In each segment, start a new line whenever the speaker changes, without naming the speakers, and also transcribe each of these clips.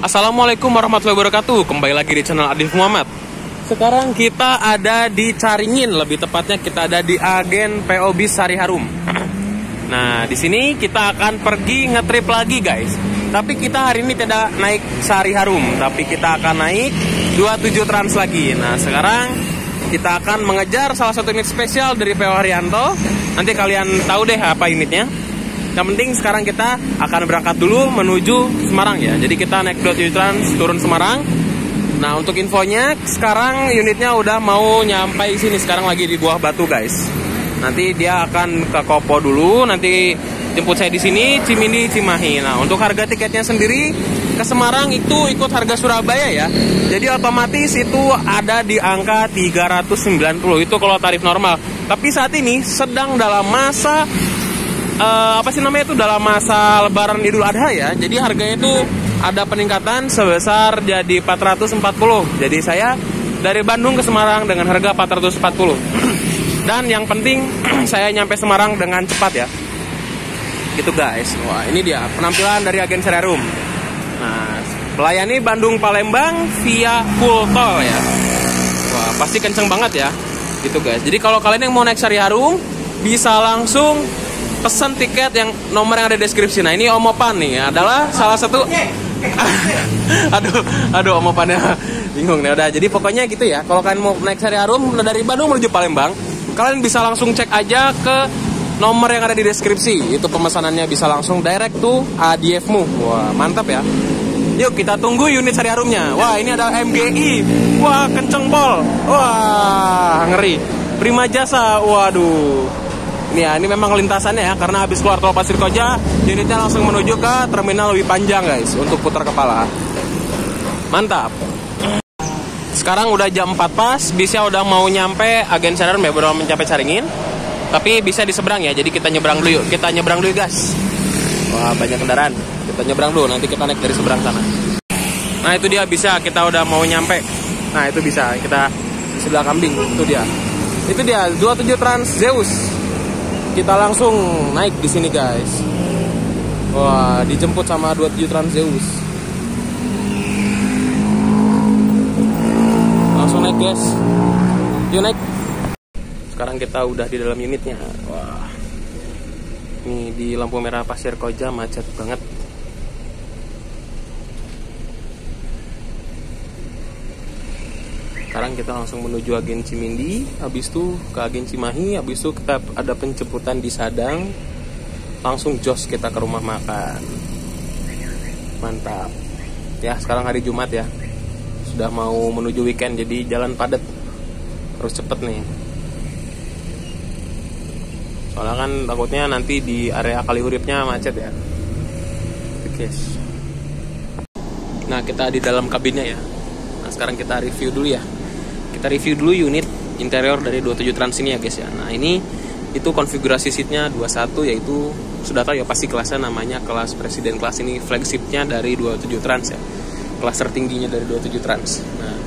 Assalamualaikum warahmatullahi wabarakatuh. Kembali lagi di channel Adif Muhammad. Sekarang kita ada di Caringin, lebih tepatnya kita ada di agen PO Bis Sari Harum. Nah, di sini kita akan pergi ngetrip lagi, guys. Tapi kita hari ini tidak naik Sari Harum, tapi kita akan naik 27 Trans lagi. Nah, sekarang kita akan mengejar salah satu unit spesial dari PO Haryanto. Nanti kalian tahu deh apa unitnya. Yang penting sekarang kita akan berangkat dulu menuju Semarang ya. Jadi kita naik 27 Trans turun Semarang. Nah, untuk infonya sekarang unitnya udah mau nyampe sini. Sekarang lagi di Buah Batu, guys. Nanti dia akan ke Kopo dulu, nanti jemput saya di sini Cimindi Cimahi. Nah, untuk harga tiketnya sendiri ke Semarang itu ikut harga Surabaya ya. Jadi otomatis itu ada di angka 390 itu kalau tarif normal. Tapi saat ini sedang dalam masa dalam masa Lebaran Idul Adha ya. Jadi harganya itu ada peningkatan sebesar jadi 440. Jadi saya dari Bandung ke Semarang dengan harga 440. Dan yang penting saya nyampe Semarang dengan cepat ya. Gitu guys. Wah, ini dia penampilan dari agen Sari Harum. Nah, melayani Bandung Palembang via full tol ya. Wah, pasti kenceng banget ya. Gitu guys. Jadi kalau kalian yang mau naik Sari Harum bisa langsung pesan tiket yang nomor yang ada di deskripsi. Nah, ini Om Opan nih adalah salah satu aduh Om Opannya bingung nih udah. Jadi pokoknya gitu ya. Kalau kalian mau naik Sari Harum dari Bandung menuju Palembang, kalian bisa langsung cek aja ke nomor yang ada di deskripsi. Itu pemesanannya bisa langsung direct to ADF-mu. Wah, mantap ya. Yuk kita tunggu unit Sari Harumnya. Wah, ini ada MGI. Wah, kenceng pol. Wah, ngeri. Prima Jasa. Waduh. Ini memang lintasannya ya, karena habis keluar tol Pasir Koja, unitnya langsung menuju ke terminal lebih panjang guys, untuk putar kepala. Mantap. Sekarang udah jam 4 pas, bisnya udah mau nyampe agen Sari Harum ya, udah mencapai Caringin. Tapi bisa di seberang ya, jadi kita nyebrang dulu yuk. Kita nyebrang dulu guys. Wah, banyak kendaraan. Kita nyebrang dulu, nanti kita naik dari seberang sana. Nah, itu dia bisa, kita udah mau nyampe. Nah, itu bisa, kita di sebelah kambing, itu dia. Itu dia, 27 Trans Zeus. Kita langsung naik di sini guys. Wah, dijemput sama 27 Trans Zeus. Langsung naik guys. Yuk naik. Sekarang kita udah di dalam unitnya. Wah, ini di lampu merah Pasir Koja macet banget. Sekarang kita langsung menuju agen Cimindi, habis itu ke agen Cimahi, habis itu kita ada penjemputan di Sadang, langsung jos kita ke rumah makan. Mantap. Ya, sekarang hari Jumat ya, sudah mau menuju weekend, jadi jalan padat, harus cepet nih. Soalnya kan takutnya nanti di area Kalihuripnya macet ya. Oke. Nah, kita di dalam kabinnya ya. Nah, sekarang kita review dulu ya. Kita review dulu unit interior dari 27 Trans ini ya guys ya. Nah, ini itu konfigurasi seatnya 21, yaitu sudah tahu ya pasti kelasnya namanya kelas presiden. Kelas ini flagshipnya dari 27 Trans ya, kelas tertingginya dari 27 Trans. Nah,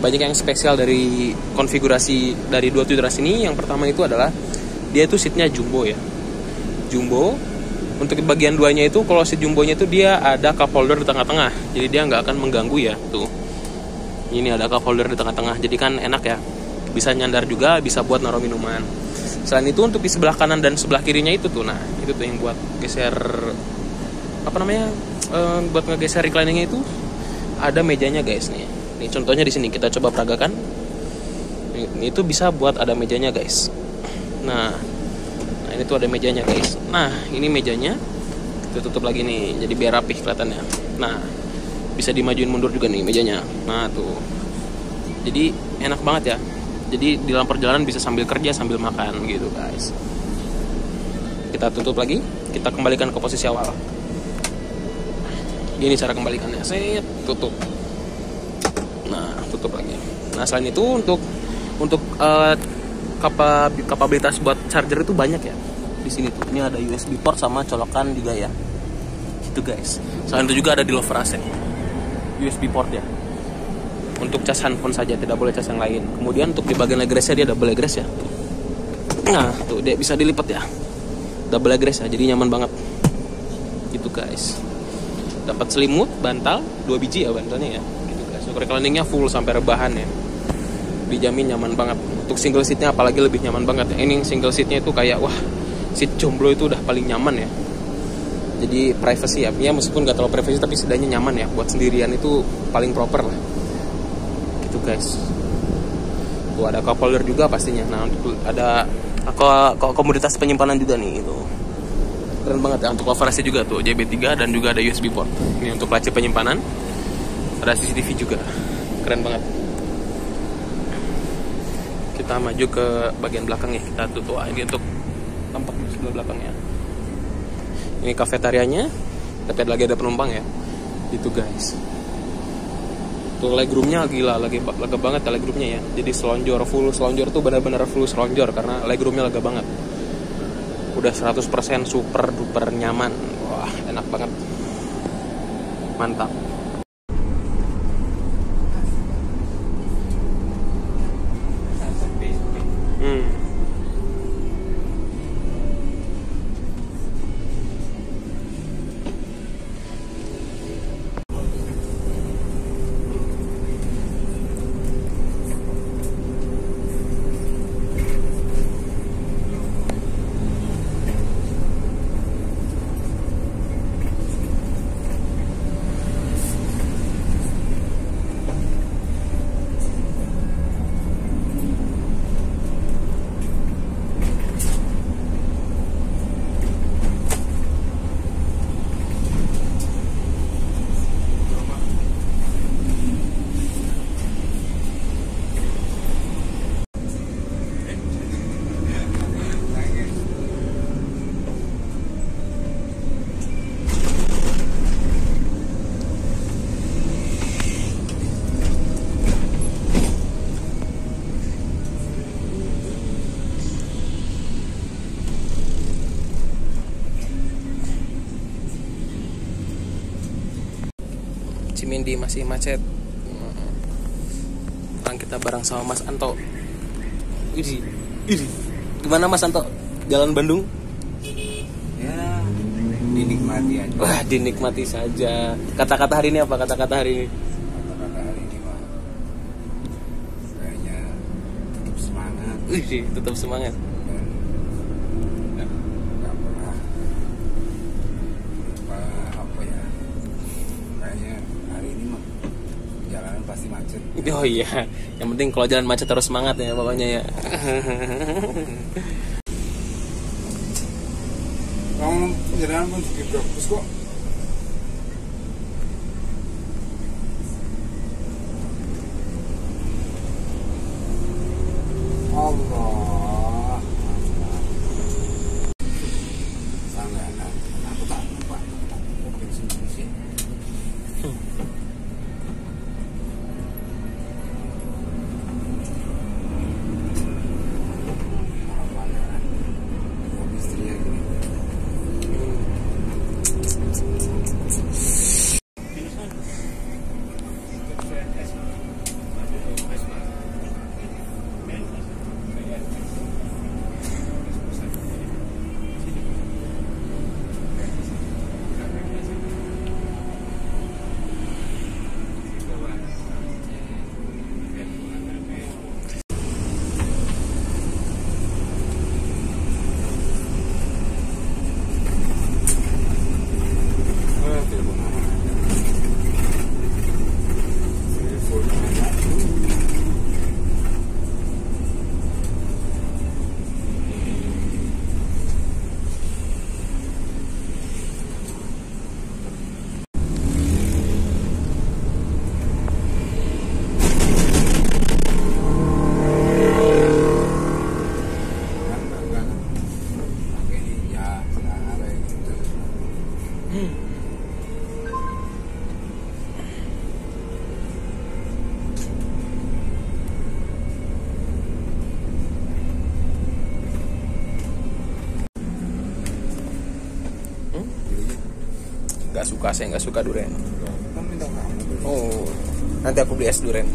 banyak yang spesial dari konfigurasi dari 27 Trans ini. Yang pertama itu adalah dia itu seatnya jumbo ya, jumbo. Untuk bagian duanya itu, kalau seat jumbonya itu dia ada cup holder di tengah-tengah, jadi dia nggak akan mengganggu ya. Tuh, ini ada cup holder di tengah-tengah, jadi kan enak ya, bisa nyandar juga, bisa buat naruh minuman. Selain itu untuk di sebelah kanan dan sebelah kirinya itu tuh, nah itu tuh yang buat geser buat ngegeser recliningnya itu ada mejanya guys nih. Nih contohnya di sini kita coba peragakan. Ini itu bisa buat ada mejanya guys. Nah ini tuh ada mejanya guys. Nah, ini mejanya kita tutup lagi nih, jadi biar rapih kelihatannya. Nah, bisa dimajuin mundur juga nih mejanya. Nah tuh, jadi enak banget ya. Jadi di dalam perjalanan bisa sambil kerja sambil makan gitu guys. Kita tutup lagi, kita kembalikan ke posisi awal. Gini cara kembalikannya, saya tutup. Nah, tutup lagi. Nah, selain itu untuk kapabilitas buat charger itu banyak ya. Di sini tuh, ini ada USB port sama colokan juga ya. Itu guys. Selain itu juga ada di lover AC. USB port ya. Untuk cas handphone saja, tidak boleh cas yang lain. Kemudian untuk di bagian legressnya dia double legress ya. Nah, tuh dia bisa dilipat ya. Double legress ya, jadi nyaman banget. Gitu guys. dapat selimut, bantal, 2 biji ya bantalnya ya. Gitu guys. Untuk recliningnya full sampai rebahan ya. Dijamin nyaman banget. Untuk single seatnya apalagi lebih nyaman banget ya. Ini single seatnya itu kayak wah, seat jomblo itu udah paling nyaman ya. Jadi privacy ya, meskipun gak terlalu privacy tapi setidaknya nyaman ya. Buat sendirian itu paling proper lah. Gitu guys. Tuh ada cup holder juga pastinya. Nah untuk ada komoditas penyimpanan juga nih itu. Keren banget ya. Untuk coverage juga tuh JB3 dan juga ada USB port. Ini untuk laci penyimpanan. Ada CCTV juga. Keren banget. Kita maju ke bagian belakang ya. Kita tutup. Ini untuk tampak di sebelah belakangnya. Ini kafetarianya. Tapi lagi ada penumpang ya. Itu guys. Tuh legroomnya gila, lega banget ya legroomnya ya. Jadi full selonjor tuh benar-benar full selonjor karena legroomnya lega banget. Udah 100% super duper nyaman. Wah, enak banget. Mantap. Cimindi masih macet. Sekarang kita bareng sama Mas Anto. Ini gimana Mas Anto? Jalan Bandung?
Ya, dinikmati aja.
Wah, dinikmati saja. Kata-kata hari ini apa? Kata-kata hari ini?
Kata-kata hari ini mah kayaknya tetap semangat.
Tetap semangat.
Dan nggak pernah lupa apa ya. Kayaknya hari ini mah jalanan pasti macet.
Oh iya, yang penting kalau jalan macet terus semangat ya pokoknya ya.
Kamu jalanan pun juga bagus kok. Allah, sangganan. Aku tak lupa. Mungkin sendiri sih.
Saya nggak suka durian.
Kan minta kamu.
Oh, nanti aku beli es durian.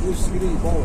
bagus gitu Paul.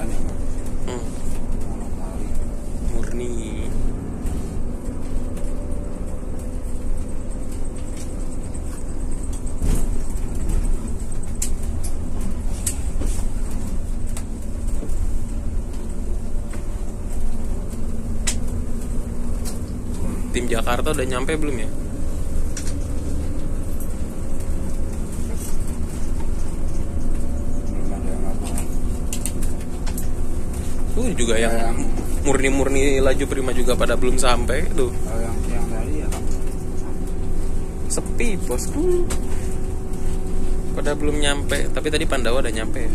jalannya Pak. Monopoli.
Murni. Tim Jakarta udah nyampe belum ya?
Belum ada yang laporan.
Juga yang murni-murni laju prima juga pada belum sampai tuh.
Kalau yang tadi ya Pak.
Sepi bosku. Pada belum nyampe, tapi tadi Pandawa udah nyampe ya.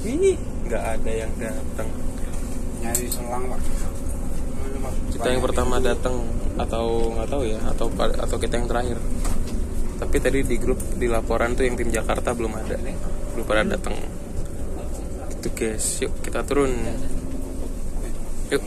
Ih, nggak ada yang datang.
Nyari selang Pak.
Kita yang pertama datang atau nggak tahu ya, atau kita yang terakhir. Tapi tadi di grup di laporan tuh yang tim Jakarta belum ada, belum pada datang. Itu guys, yuk kita turun. Yuk.